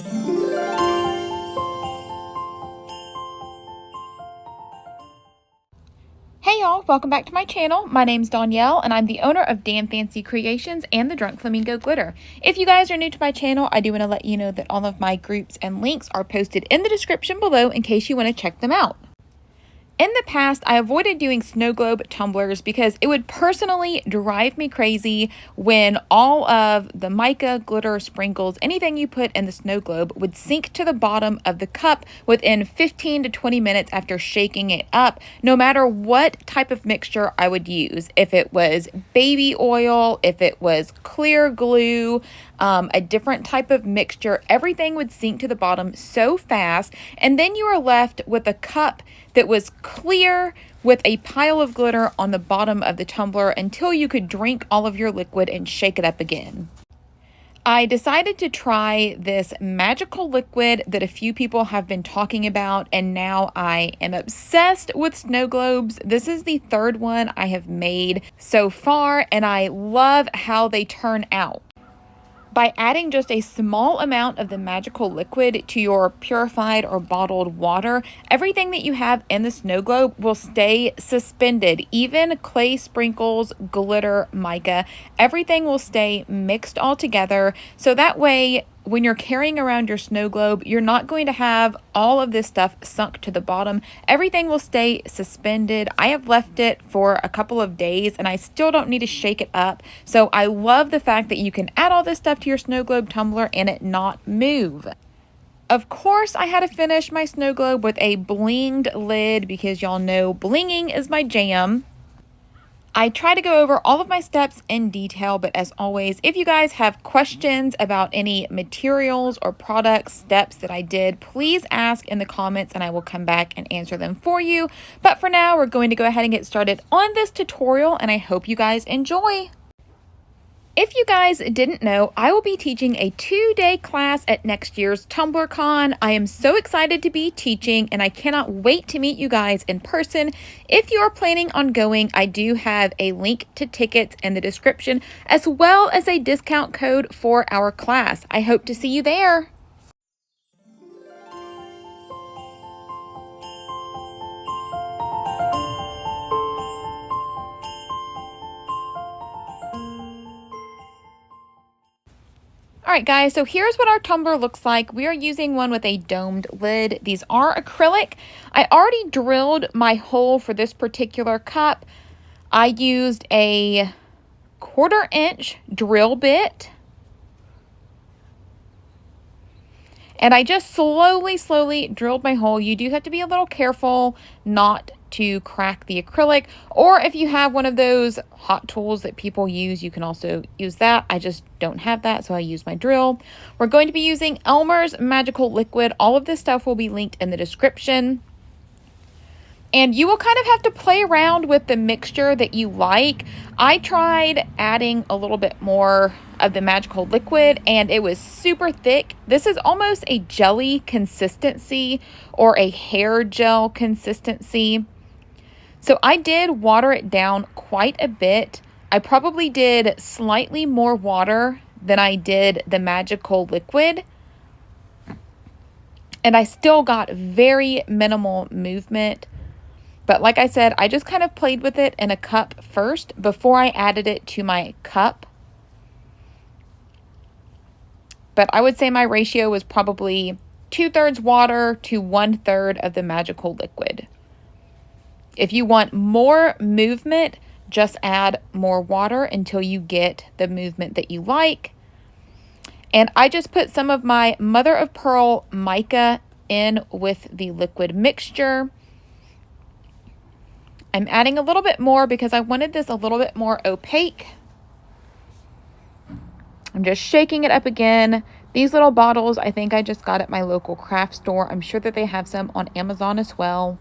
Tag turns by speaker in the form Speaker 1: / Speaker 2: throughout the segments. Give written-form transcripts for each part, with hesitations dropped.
Speaker 1: Hey y'all, welcome back to my channel. My name's Danielle and I'm the owner of Damn Fancy Creations and the Drunk Flamingo Glitter. If you guys are new to my channel, I do want to let you know that all of my groups and links are posted in the description below in case you want to check them out. In the past, I avoided doing snow globe tumblers because it would personally drive me crazy when all of the mica, glitter, sprinkles, anything you put in the snow globe would sink to the bottom of the cup within 15 to 20 minutes after shaking it up, no matter what type of mixture I would use. If it was baby oil, if it was clear glue, a different type of mixture, everything would sink to the bottom so fast, and then you were left with a cup that was clear with a pile of glitter on the bottom of the tumbler until you could drink all of your liquid and shake it up again. I decided to try this magical liquid that a few people have been talking about, and now I am obsessed with snow globes. This is the third one I have made so far, and I love how they turn out. By adding just a small amount of the magical liquid to your purified or bottled water, everything that you have in the snow globe will stay suspended. Even clay sprinkles, glitter, mica, everything will stay mixed all together. So that way, when you're carrying around your snow globe, you're not going to have all of this stuff sunk to the bottom. Everything will stay suspended. I have left it for a couple of days and I still don't need to shake it up. So I love the fact that you can add all this stuff to your snow globe tumbler and it not move. Of course, I had to finish my snow globe with a blinged lid because y'all know blinging is my jam. I try to go over all of my steps in detail, but as always, if you guys have questions about any materials or product steps that I did, please ask in the comments and I will come back and answer them for you. But for now, we're going to go ahead and get started on this tutorial, and I hope you guys enjoy. If you guys didn't know, I will be teaching a 2-day class at next year's TUMBLERCON. I am so excited to be teaching and I cannot wait to meet you guys in person. If you are planning on going, I do have a link to tickets in the description as well as a discount code for our class. I hope to see you there. Alright guys, so here's what our tumbler looks like. We are using one with a domed lid. These are acrylic. I already drilled my hole for this particular cup. I used a 1/4 inch drill bit. And I just slowly drilled my hole. You do have to be a little careful not to crack the acrylic, or if you have one of those hot tools that people use, you can also use that. I just don't have that, so I use my drill. We're going to be using Elmer's Magical Liquid. All of this stuff will be linked in the description. And you will kind of have to play around with the mixture that you like. I tried adding a little bit more of the magical liquid and it was super thick. This is almost a jelly consistency or a hair gel consistency. So I did water it down quite a bit. I probably did slightly more water than I did the magical liquid. And I still got very minimal movement. But like I said, I just kind of played with it in a cup first before I added it to my cup. But I would say my ratio was probably 2/3 water to 1/3 of the magical liquid. If you want more movement, just add more water until you get the movement that you like. And I just put some of my mother of pearl mica in with the liquid mixture. I'm adding a little bit more because I wanted this a little bit more opaque. I'm just shaking it up again. These little bottles, I think I just got at my local craft store. I'm sure that they have some on Amazon as well.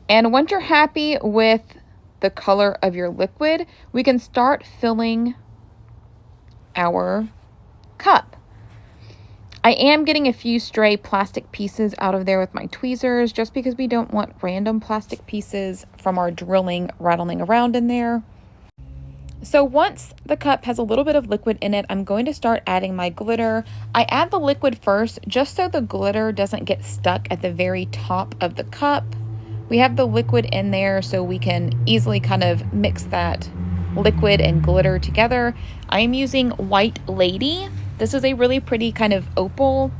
Speaker 1: And once you're happy with the color of your liquid, we can start filling our cup. I am getting a few stray plastic pieces out of there with my tweezers just because we don't want random plastic pieces from our drilling rattling around in there. So once the cup has a little bit of liquid in it, I'm going to start adding my glitter. I add the liquid first just so the glitter doesn't get stuck at the very top of the cup. We have the liquid in there so we can easily kind of mix that liquid and glitter together. I am using White Lady. This is a really pretty kind of opal,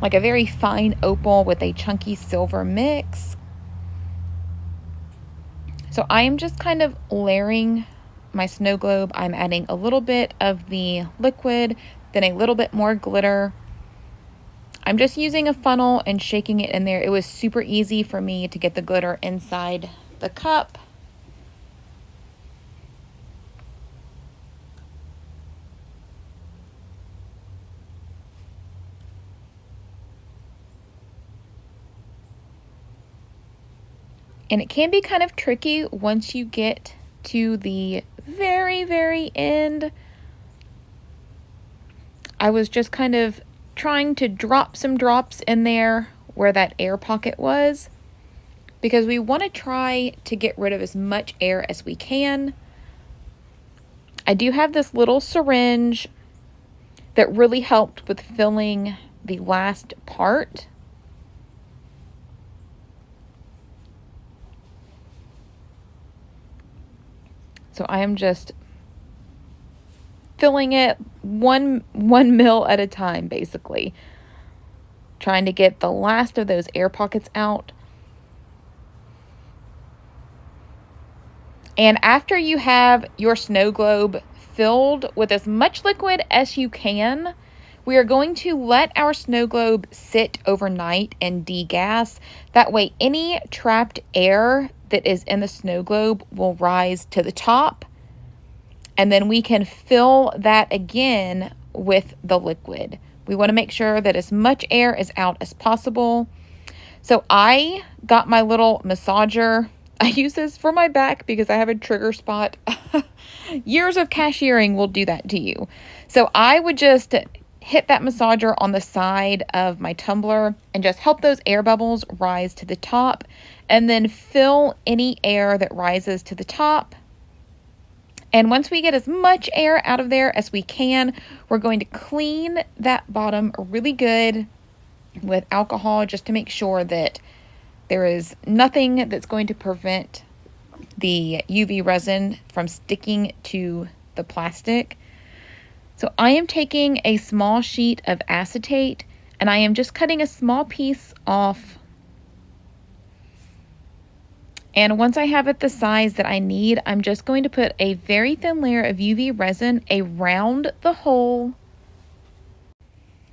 Speaker 1: like a very fine opal with a chunky silver mix. So I am just kind of layering my snow globe. I'm adding a little bit of the liquid, then a little bit more glitter. I'm just using a funnel and shaking it in there. It was super easy for me to get the glitter inside the cup. And it can be kind of tricky once you get to the very, very end. I was just kind of trying to drop some drops in there where that air pocket was, because we want to try to get rid of as much air as we can. I do have this little syringe that really helped with filling the last part. So I am just filling it one mil at a time, basically. Trying to get the last of those air pockets out. And after you have your snow globe filled with as much liquid as you can, we are going to let our snow globe sit overnight and degas. That way any trapped air that is in the snow globe will rise to the top, and then we can fill that again with the liquid. We want to make sure that as much air is out as possible. So I got my little massager. I use this for my back because I have a trigger spot. Years of cashiering will do that to you. So I would just hit that massager on the side of my tumbler and just help those air bubbles rise to the top, and then fill any air that rises to the top. And once we get as much air out of there as we can, we're going to clean that bottom really good with alcohol just to make sure that there is nothing that's going to prevent the UV resin from sticking to the plastic. So I am taking a small sheet of acetate and I am just cutting a small piece off. And once I have it the size that I need, I'm just going to put a very thin layer of UV resin around the hole.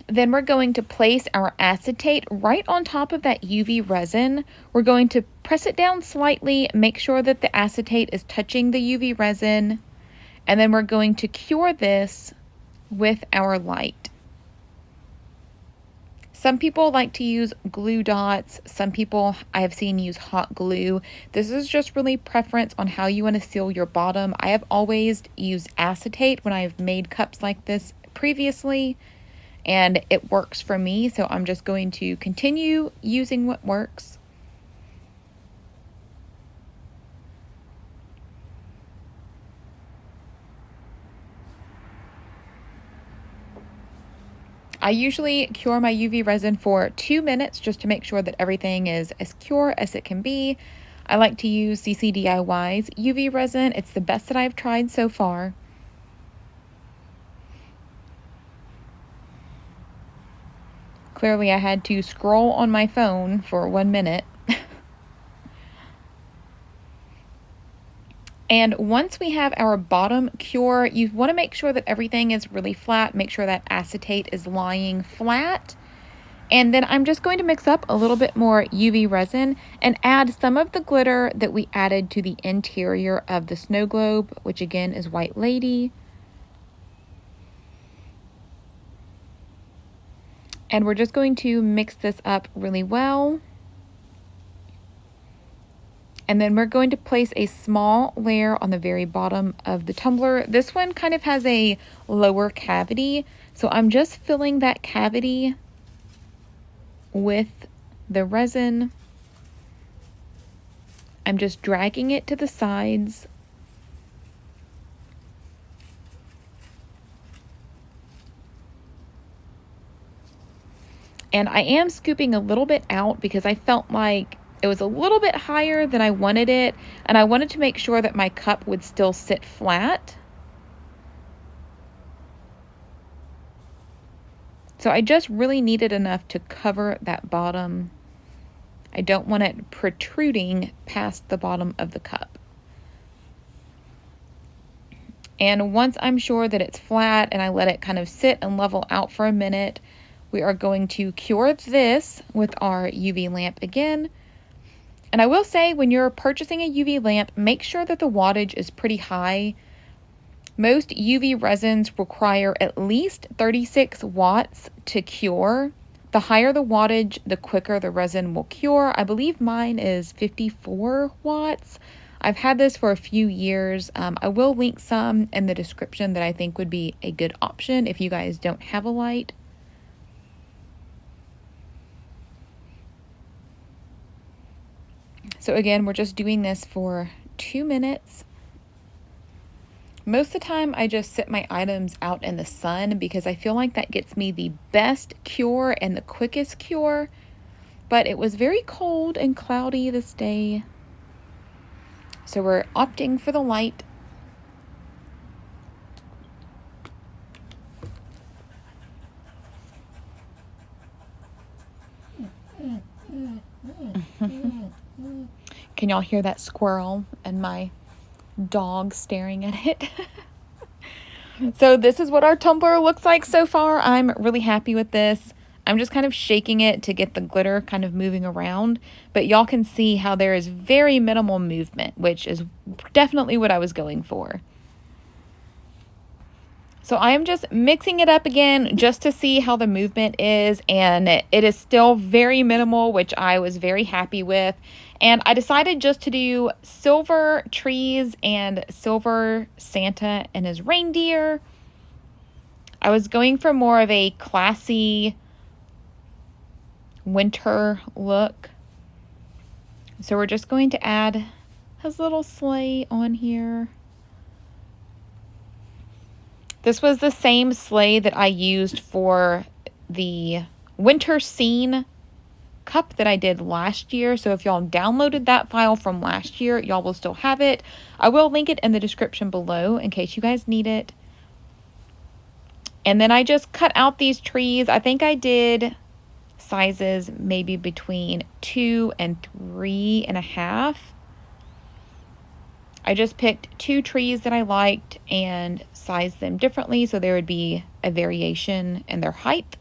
Speaker 1: Then we're going to place our acetate right on top of that UV resin. We're going to press it down slightly, make sure that the acetate is touching the UV resin, and then we're going to cure this with our light. Some people like to use glue dots. Some people I have seen use hot glue. This is just really preference on how you want to seal your bottom. I have always used acetate when I've made cups like this previously, and it works for me, so I'm just going to continue using what works. I usually cure my UV resin for 2 minutes just to make sure that everything is as pure as it can be. I like to use CCDIY's UV resin. It's the best that I've tried so far. Clearly I had to scroll on my phone for 1 minute. And once we have our bottom cure, you want to make sure that everything is really flat. Make sure that acetate is lying flat. And then I'm just going to mix up a little bit more UV resin and add some of the glitter that we added to the interior of the snow globe, which again is White Lady. And we're just going to mix this up really well. And then we're going to place a small layer on the very bottom of the tumbler. This one kind of has a lower cavity, so I'm just filling that cavity with the resin. I'm just dragging it to the sides. And I am scooping a little bit out because I felt like it was a little bit higher than I wanted it, and I wanted to make sure that my cup would still sit flat. So I just really needed enough to cover that bottom. I don't want it protruding past the bottom of the cup. And once I'm sure that it's flat and I let it kind of sit and level out for a minute, we are going to cure this with our UV lamp again. And I will say, when you're purchasing a UV lamp, make sure that the wattage is pretty high. Most UV resins require at least 36 watts to cure. The higher the wattage, the quicker the resin will cure. I believe mine is 54 watts. I've had this for a few years. I will link some in the description that I think would be a good option if you guys don't have a light. So again, we're just doing this for 2 minutes. Most of the time, I just sit my items out in the sun because I feel like that gets me the best cure and the quickest cure. But it was very cold and cloudy this day, so we're opting for the light. Can y'all hear that squirrel and my dog staring at it? So this is what our tumbler looks like so far. I'm really happy with this. I'm just kind of shaking it to get the glitter kind of moving around, but y'all can see how there is very minimal movement, which is definitely what I was going for. So I am just mixing it up again just to see how the movement is, and it is still very minimal, which I was very happy with. And I decided just to do silver trees and silver Santa and his reindeer. I was going for more of a classy winter look. So we're just going to add his little sleigh on here. This was the same sleigh that I used for the winter scene cup that I did last year. So if y'all downloaded that file from last year, y'all will still have it. I will link it in the description below in case you guys need it. And then I just cut out these trees. I think I did sizes maybe between 2 and 3.5. I just picked 2 trees that I liked and sized them differently so there would be a variation in their height.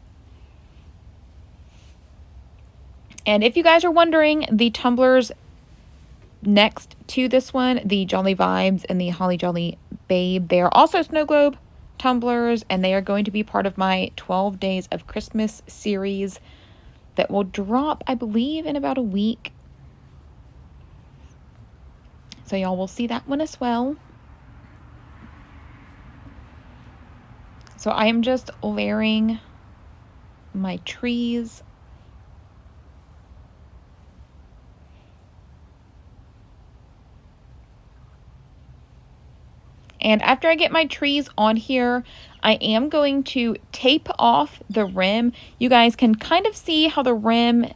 Speaker 1: And if you guys are wondering, the tumblers next to this one, the Jolly Vibes and the Holly Jolly Babe, they are also Snowglobe tumblers, and they are going to be part of my 12 Days of Christmas series that will drop, I believe, in about a week. So y'all will see that one as well. So I am just layering my trees. And after I get my trees on here, I am going to tape off the rim. You guys can kind of see how the rim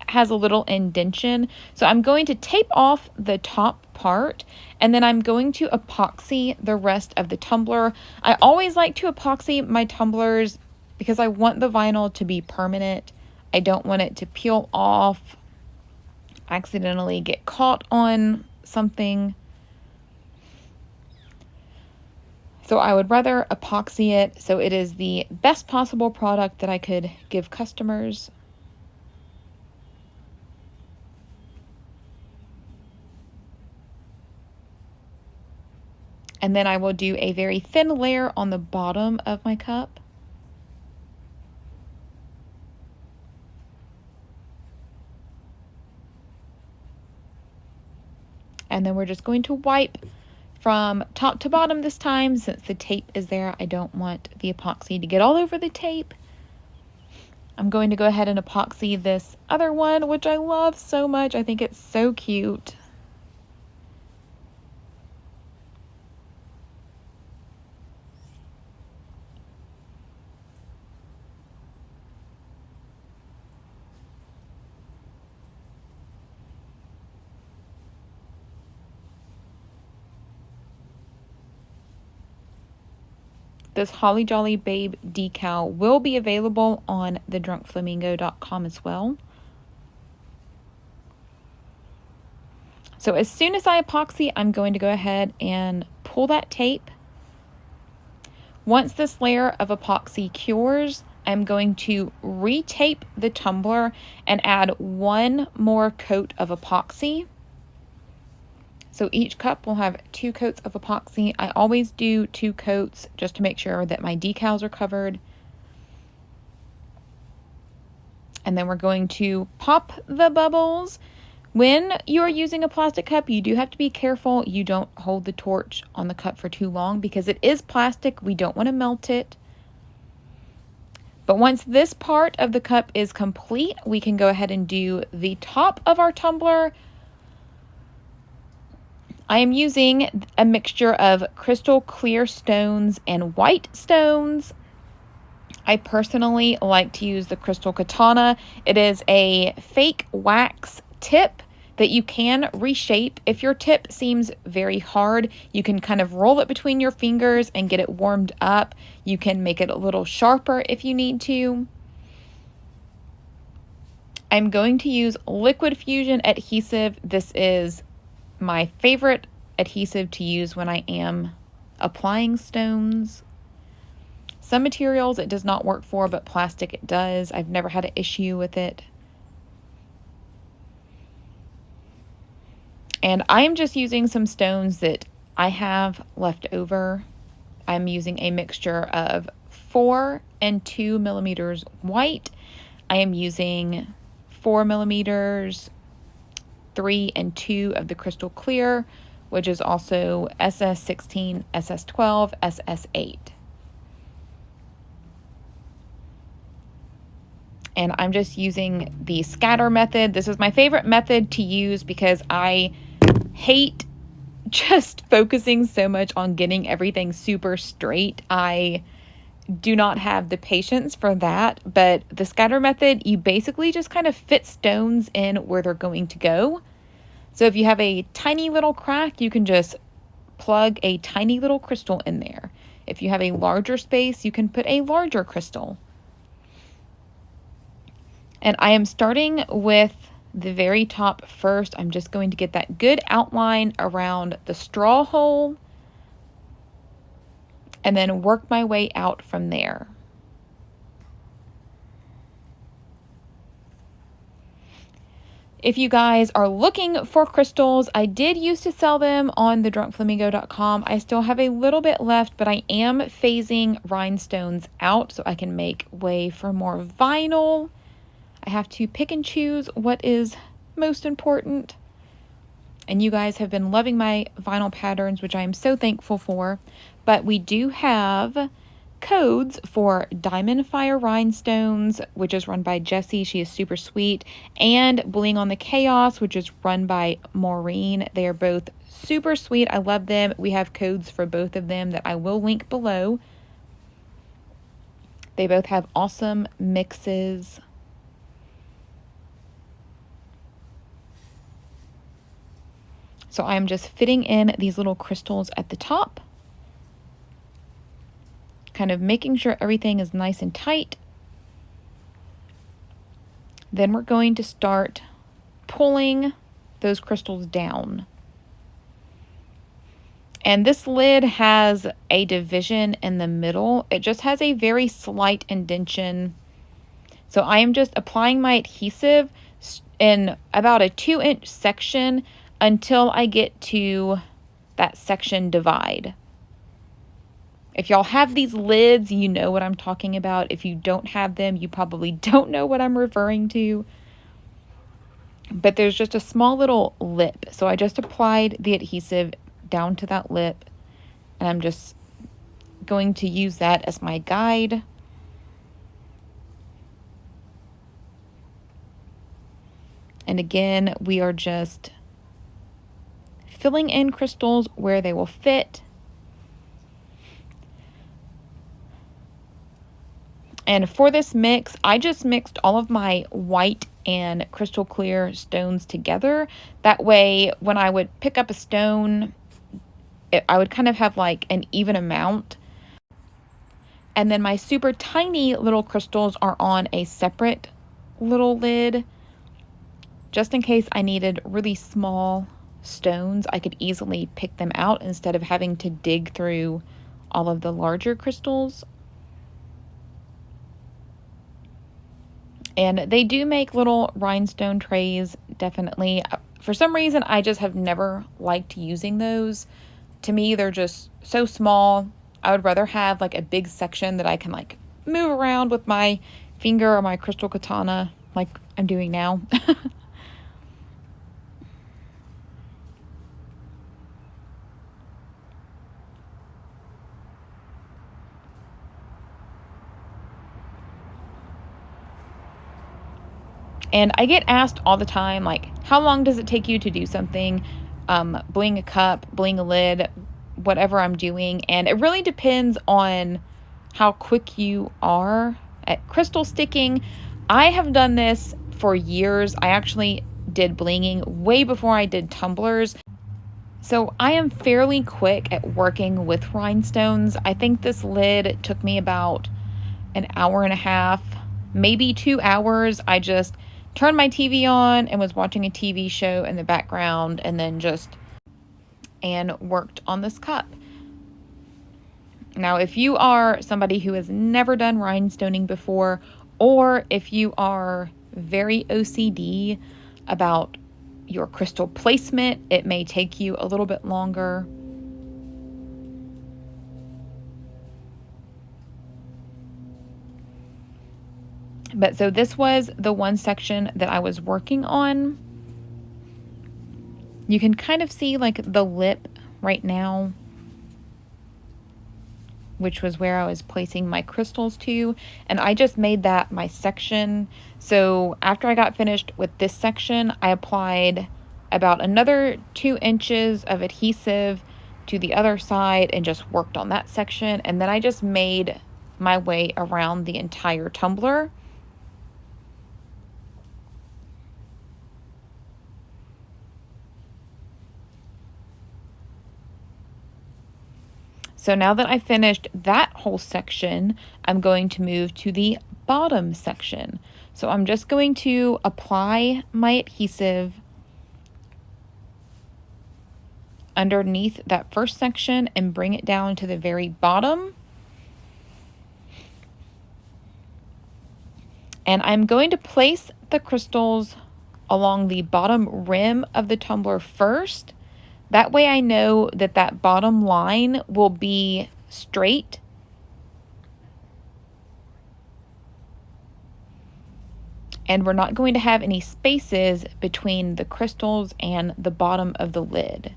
Speaker 1: has a little indentation. So I'm going to tape off the top part, and then I'm going to epoxy the rest of the tumbler. I always like to epoxy my tumblers because I want the vinyl to be permanent. I don't want it to peel off, accidentally get caught on something. So I would rather epoxy it so it is the best possible product that I could give customers. And then I will do a very thin layer on the bottom of my cup. And then we're just going to wipe from top to bottom this time. Since the tape is there, I don't want the epoxy to get all over the tape. I'm going to go ahead and epoxy this other one, which I love so much. I think it's so cute. This Holly Jolly Babe decal will be available on thedrunkflamingo.com as well. So as soon as I epoxy, I'm going to go ahead and pull that tape. Once this layer of epoxy cures, I'm going to retape the tumbler and add one more coat of epoxy. So each cup will have 2 coats of epoxy. I always do 2 coats just to make sure that my decals are covered. And then we're going to pop the bubbles. When you're using a plastic cup, you do have to be careful you don't hold the torch on the cup for too long because it is plastic. We don't want to melt it. But once this part of the cup is complete, we can go ahead and do the top of our tumbler. I am using a mixture of crystal clear stones and white stones. I personally like to use the Crystal Katana. It is a fake wax tip that you can reshape. If your tip seems very hard, you can kind of roll it between your fingers and get it warmed up. You can make it a little sharper if you need to. I'm going to use Liquid Fusion adhesive. This is my favorite adhesive to use when I am applying stones. Some materials it does not work for, but plastic it does. I've never had an issue with it. And I'm just using some stones that I have left over. I'm using a mixture of 4 and 2 millimeters white. I am using 4 millimeters, 3 and 2 of the crystal clear, which is also SS16, SS12, SS8. And I'm just using the scatter method. This is my favorite method to use because I hate just focusing so much on getting everything super straight. I do not have the patience for that, but the scatter method, you basically just kind of fit stones in where they're going to go. So if you have a tiny little crack, you can just plug a tiny little crystal in there. If you have a larger space, you can put a larger crystal. And I am starting with the very top first. I'm just going to get that good outline around the straw hole and then work my way out from there. If you guys are looking for crystals, I did used to sell them on thedrunkflamingo.com. I still have a little bit left, but I am phasing rhinestones out so I can make way for more vinyl. I have to pick and choose what is most important. And you guys have been loving my vinyl patterns, which I am so thankful for. But we do have codes for Diamond Fire Rhinestones, which is run by Jessie. She is super sweet. And Bling on the Chaos, which is run by Maureen. They are both super sweet. I love them. We have codes for both of them that I will link below. They both have awesome mixes. So I'm just fitting in these little crystals at the top, kind of making sure everything is nice and tight. Then we're going to start pulling those crystals down. And this lid has a division in the middle. It just has a very slight indentation. So I am just applying my adhesive in about a 2-inch section until I get to that section divide. If y'all have these lids, you know what I'm talking about. If you don't have them, you probably don't know what I'm referring to. But there's just a small little lip. So I just applied the adhesive down to that lip. And I'm just going to use that as my guide. And again, we are just filling in crystals where they will fit. And for this mix, I just mixed all of my white and crystal clear stones together. That way, when I would pick up a stone, I would kind of have like an even amount. And then my super tiny little crystals are on a separate little lid, just in case I needed really small stones. I could easily pick them out instead of having to dig through all of the larger crystals. And they do make little rhinestone trays, definitely. For some reason, I just have never liked using those. To me, they're just so small. I would rather have like a big section that I can like move around with my finger or my crystal katana like I'm doing now. And I get asked all the time, like, how long does it take you to do something? Bling a cup, bling a lid, whatever I'm doing. And it really depends on how quick you are at crystal sticking. I have done this for years. I actually did blinging way before I did tumblers. So I am fairly quick at working with rhinestones. I think this lid took me about an hour and a half, maybe 2 hours. I just turned my TV on and was watching a TV show in the background and then and worked on this cup. Now, if you are somebody who has never done rhinestoning before, or if you are very OCD about your crystal placement, it may take you a little bit longer. But so this was the one section that I was working on. You can kind of see like the lip right now, which was where I was placing my crystals to. And I just made that my section. So after I got finished with this section, I applied about another 2 inches of adhesive to the other side and just worked on that section. And then I just made my way around the entire tumbler. So now that I finished that whole section, I'm going to move to the bottom section. So I'm just going to apply my adhesive underneath that first section and bring it down to the very bottom. And I'm going to place the crystals along the bottom rim of the tumbler first. That way I know that that bottom line will be straight. And we're not going to have any spaces between the crystals and the bottom of the lid.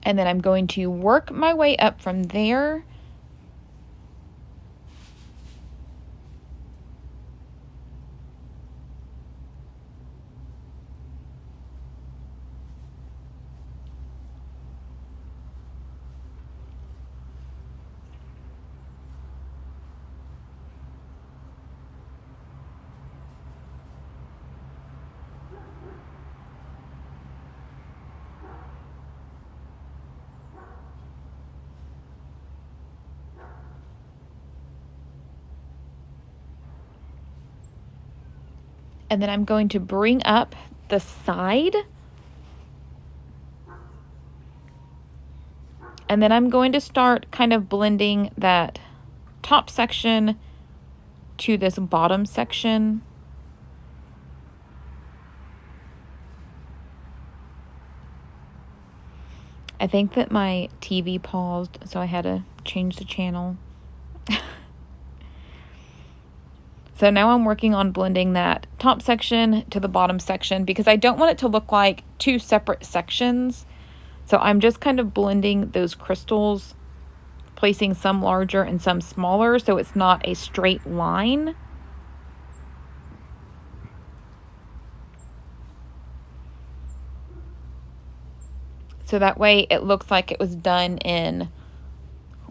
Speaker 1: And then I'm going to work my way up from there. And then I'm going to bring up the side. And then I'm going to start kind of blending that top section to this bottom section. I think that my TV paused, so I had to change the channel. So now I'm working on blending that top section to the bottom section because I don't want it to look like 2 separate sections. So I'm just kind of blending those crystals, placing some larger and some smaller so it's not a straight line. So that way it looks like it was done in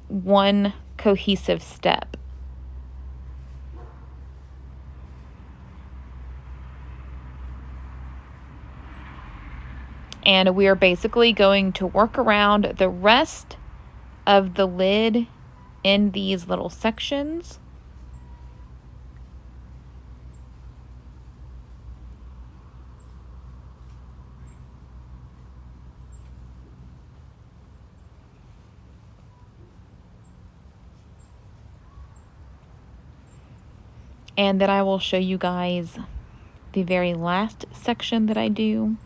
Speaker 1: one cohesive step. And we are basically going to work around the rest of the lid in these little sections. And then I will show you guys the very last section that I do.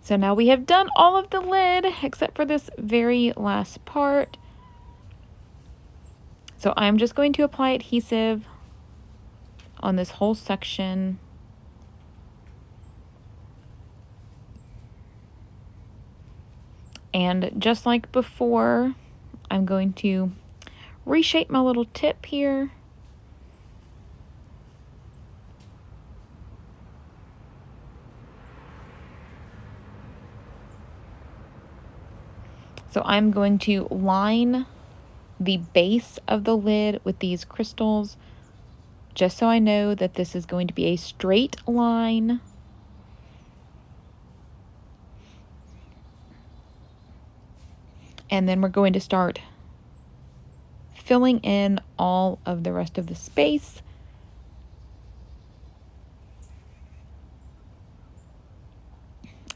Speaker 1: So now we have done all of the lid except for this very last part. So I'm just going to apply adhesive on this whole section. And just like before, I'm going to reshape my little tip here. So I'm going to line the base of the lid with these crystals, just so I know that this is going to be a straight line. And then we're going to start filling in all of the rest of the space.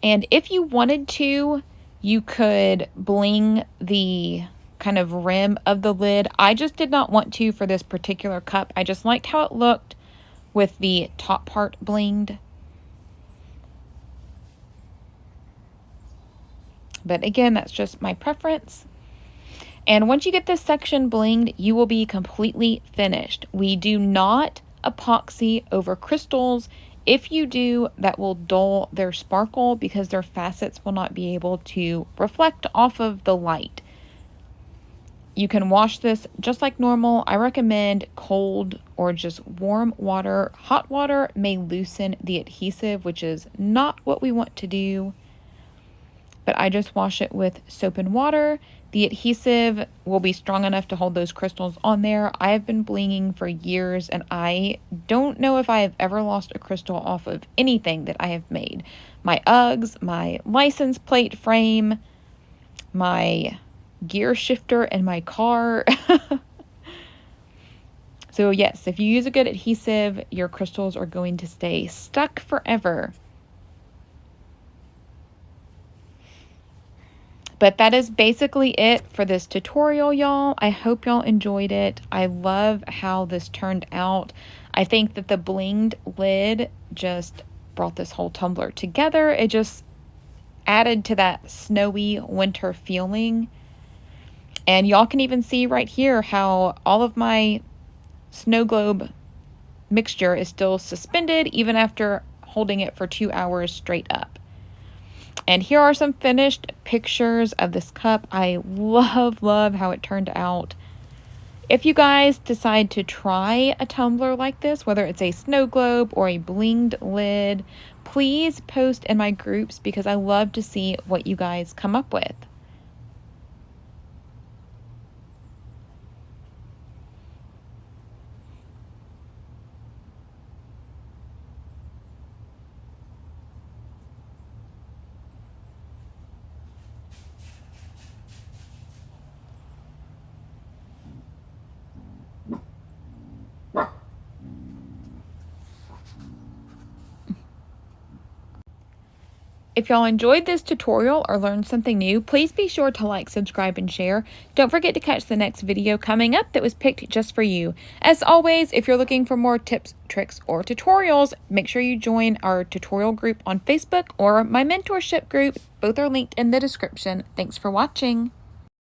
Speaker 1: And if you wanted to, you could bling the kind of rim of the lid. I just did not want to for this particular cup. I just liked how it looked with the top part blinged. But again, that's just my preference. And once you get this section blinged, you will be completely finished. We do not epoxy over crystals. If you do, that will dull their sparkle because their facets will not be able to reflect off of the light. You can wash this just like normal. I recommend cold or just warm water. Hot water may loosen the adhesive, which is not what we want to do. But I just wash it with soap and water. The adhesive will be strong enough to hold those crystals on there. I have been blinging for years, and I don't know if I have ever lost a crystal off of anything that I have made. My Uggs, my license plate frame, my gear shifter in my car. So yes, if you use a good adhesive, your crystals are going to stay stuck forever. But that is basically it for this tutorial, y'all. I hope y'all enjoyed it. I love how this turned out. I think that the blinged lid just brought this whole tumbler together. It just added to that snowy winter feeling. And y'all can even see right here how all of my snow globe mixture is still suspended even after holding it for 2 hours straight up. And here are some finished pictures of this cup. I love how it turned out. If you guys decide to try a tumbler like this, whether it's a snow globe or a blinged lid, please post in my groups because I love to see what you guys come up with. If y'all enjoyed this tutorial or learned something new, please be sure to like, subscribe, and share. Don't forget to catch the next video coming up that was picked just for you. As always, if you're looking for more tips, tricks, or tutorials, make sure you join our tutorial group on Facebook or my mentorship group. Both are linked in the description. Thanks for watching.